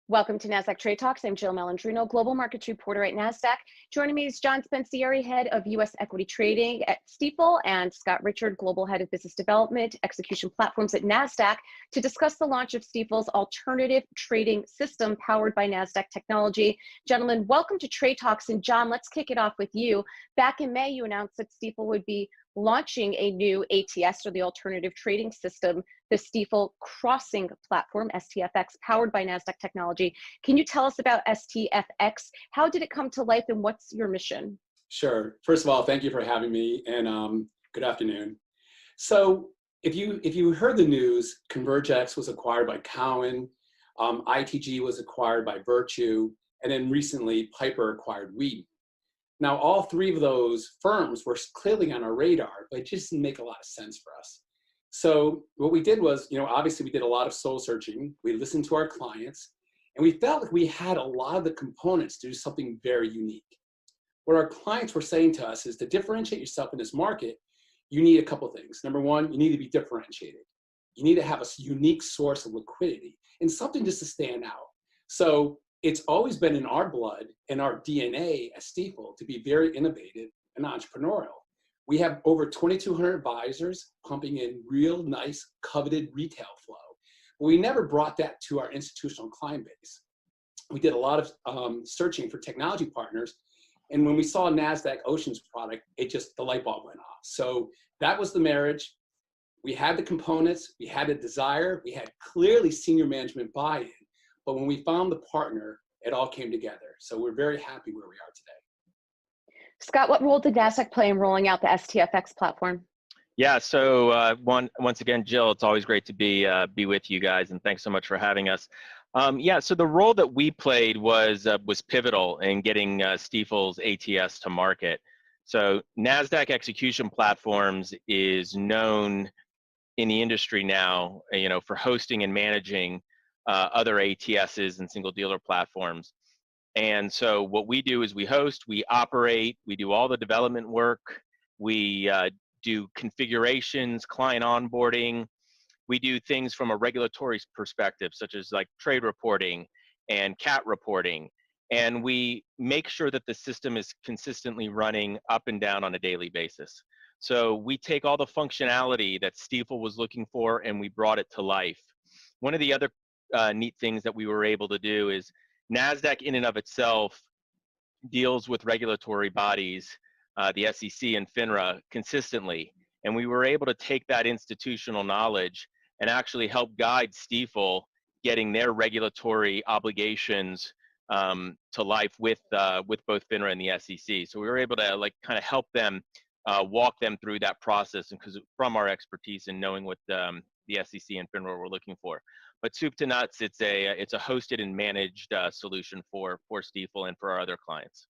Welcome to Nasdaq Trade Talks. I'm Jill Malandrino, Global Markets Reporter at Nasdaq. Joining me is John Spensieri, Head of U.S. Equity Trading at Stifel, and Scott Richard, Global Head of Business Development, Execution Platforms at Nasdaq, to discuss the launch of Stifel's alternative trading system powered by Nasdaq technology. Gentlemen, welcome to Trade Talks. And John, let's kick it off with you. Back in May, you announced that Stifel would be launching a new ATS, or the alternative trading system, the Stifel Crossing Platform, StFX, powered by Nasdaq technology. Can you tell us about StFX? How did it come to life and what's your mission? Sure. First of all, thank you for having me, and good afternoon. So if you heard the news, ConvergeX was acquired by Cowen, ITG was acquired by Virtue, and then recently Piper acquired Wheaton. Now, all three of those firms were clearly on our radar, but it just didn't make a lot of sense for us. So what we did was, obviously we did a lot of soul searching. We listened to our clients, and we felt like we had a lot of the components to do something very unique. What our clients were saying to us is, to differentiate yourself in this market, you need a couple things. Number one, you need to be differentiated. You need to have a unique source of liquidity and something just to stand out. So it's always been in our blood and our DNA at Stifel to be very innovative and entrepreneurial. We have over 2,200 advisors pumping in real nice, coveted retail flow. But we never brought that to our institutional client base. We did a lot of searching for technology partners. And when we saw Nasdaq Ocean's product, the light bulb went off. So that was the marriage. We had the components, we had the desire, we had clearly senior management buy-in. But when we found the partner, it all came together. So we're very happy where we are today. Scott, what role did Nasdaq play in rolling out the StFX platform? Yeah, so once again, Jill, it's always great to be with you guys, and thanks so much for having us. Yeah, so the role that we played was pivotal in getting Stifel's ATS to market. So Nasdaq Execution Platforms is known in the industry now, for hosting and managing other ATSs and single dealer platforms. And so what we do is we host, we operate, we do all the development work, we do configurations, client onboarding, we do things from a regulatory perspective, such as like trade reporting and CAT reporting, and we make sure that the system is consistently running up and down on a daily basis. So we take all the functionality that Stifel was looking for and we brought it to life. One of the other neat things that we were able to do is Nasdaq in and of itself deals with regulatory bodies, the SEC and FINRA, consistently. And we were able to take that institutional knowledge and actually help guide Stifel getting their regulatory obligations to life with both FINRA and the SEC. So we were able to kind of help them walk them through that process, and because from our expertise in knowing what the SEC and FINRA were looking for. But soup to nuts, it's a hosted and managed solution for Stifel and for our other clients.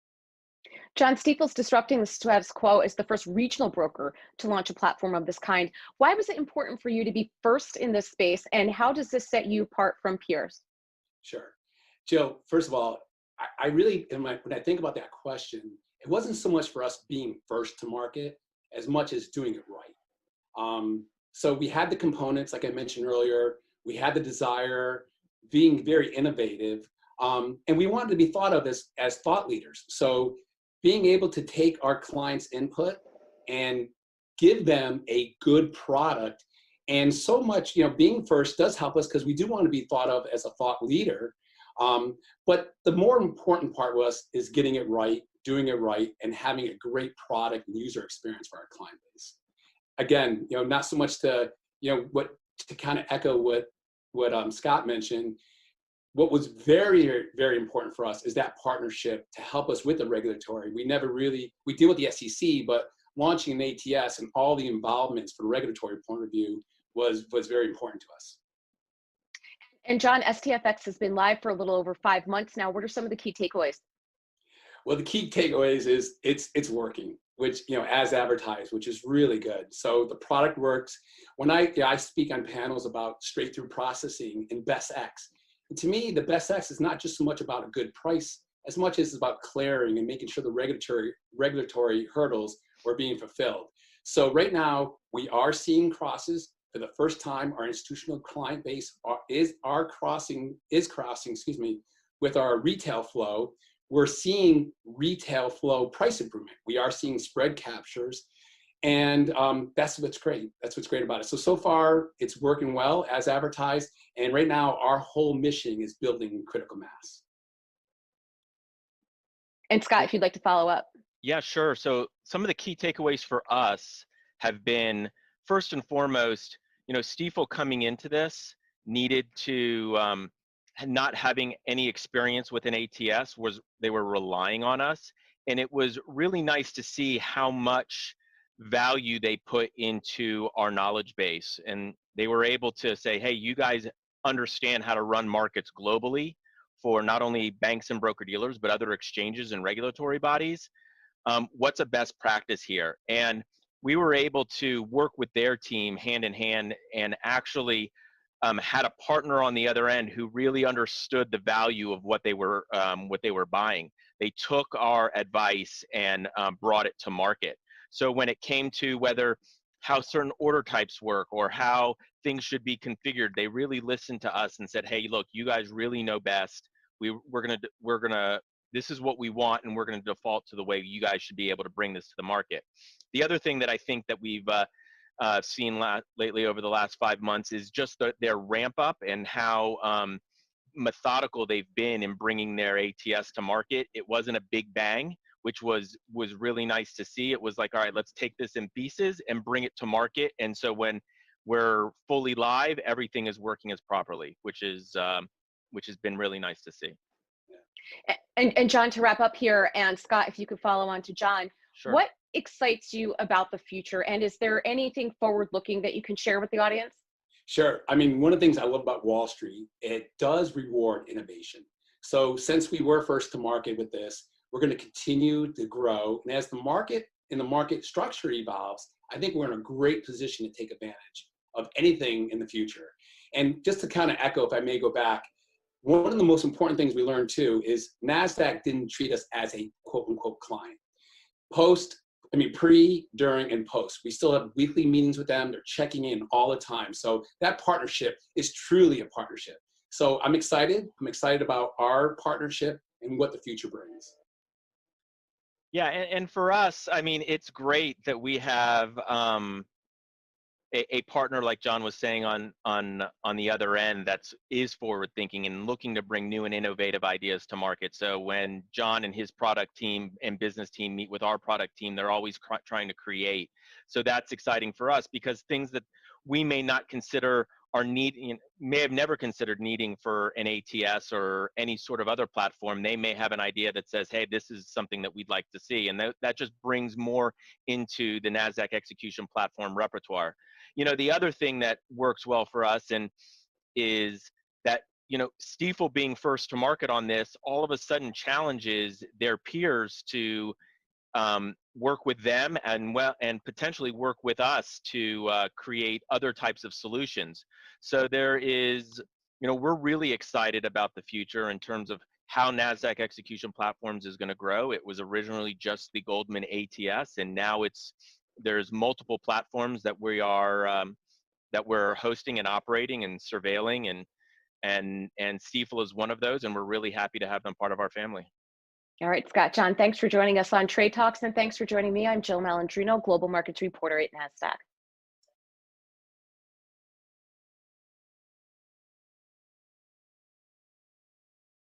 John, Stifel's disrupting the status quo as the first regional broker to launch a platform of this kind. Why was it important for you to be first in this space, and how does this set you apart from peers? Sure. Jill, first of all, I really, when I think about that question, it wasn't so much for us being first to market as much as doing it right. So we had the components, like I mentioned earlier, we had the desire, being very innovative, and we wanted to be thought of as thought leaders. So being able to take our clients' input and give them a good product, and so much, being first does help us because we do want to be thought of as a thought leader. But the more important part is getting it right, doing it right, and having a great product and user experience for our client base. Again, not so much to, to kind of echo what Scott mentioned. What was very, very important for us is that partnership to help us with the regulatory. We deal with the SEC, but launching an ATS and all the involvements from a regulatory point of view was very important to us. And John, StFX has been live for a little over 5 months now. What are some of the key takeaways? Well, the key takeaways is it's working, which, as advertised, which is really good. So the product works. When I speak on panels about straight through processing and best X, and to me, the best X is not just so much about a good price as much as it's about clearing and making sure the regulatory hurdles were being fulfilled. So right now we are seeing crosses. For the first time, our institutional client base is crossing, excuse me, with our retail flow. We're seeing retail flow price improvement. We are seeing spread captures, and that's what's great. That's what's great about it. So far, it's working well as advertised, and right now, our whole mission is building critical mass. And Scott, if you'd like to follow up. Yeah, sure. So some of the key takeaways for us have been, first and foremost, Stifel coming into this needed to, not having any experience with an ATS, they were relying on us. And it was really nice to see how much value they put into our knowledge base. And they were able to say, hey, you guys understand how to run markets globally for not only banks and broker-dealers, but other exchanges and regulatory bodies. What's a best practice here? And we were able to work with their team hand in hand and actually had a partner on the other end who really understood the value of what they were buying. They took our advice and brought it to market. So when it came to how certain order types work or how things should be configured, they really listened to us and said, hey, look, you guys really know best. We're gonna this is what we want, and we're going to default to the way you guys should be able to bring this to the market. The other thing that I think that we've seen lately over the last 5 months is just their ramp up and how methodical they've been in bringing their ATS to market. It wasn't a big bang, which was really nice to see. It was like, all right, let's take this in pieces and bring it to market. And so when we're fully live, everything is working as properly, which has been really nice to see. And John, to wrap up here, and Scott, if you could follow on to John, Sure. What excites you about the future? And is there anything forward-looking that you can share with the audience? Sure. I mean, one of the things I love about Wall Street, it does reward innovation. So since we were first to market with this, we're going to continue to grow. And as the market and the market structure evolves, I think we're in a great position to take advantage of anything in the future. And just to kind of echo, if I may go back, one of the most important things we learned too is Nasdaq didn't treat us as a quote unquote client. Pre, during, and post. We still have weekly meetings with them. They're checking in all the time. So that partnership is truly a partnership. So I'm excited. I'm excited about our partnership and what the future brings. Yeah, and for us, I mean, it's great that we have a partner like John was saying on the other end is forward thinking and looking to bring new and innovative ideas to market. So when John and his product team and business team meet with our product team, they're always trying to create. So that's exciting for us because things that we may not consider may have never considered needing for an ATS or any sort of other platform, they may have an idea that says, hey, this is something that we'd like to see. And that just brings more into the Nasdaq execution platform repertoire. The other thing that works well for us is that, Stifel being first to market on this, all of a sudden challenges their peers to work with them and potentially work with us to create other types of solutions. So we're really excited about the future in terms of how Nasdaq execution platforms is going to grow. It was originally just the Goldman ATS, and now there's multiple platforms that we're hosting and operating and surveilling, and Stifel is one of those, and we're really happy to have them part of our family. All right, Scott, John, thanks for joining us on Trade Talks, and thanks for joining me. I'm Jill Malandrino, Global Markets Reporter at Nasdaq.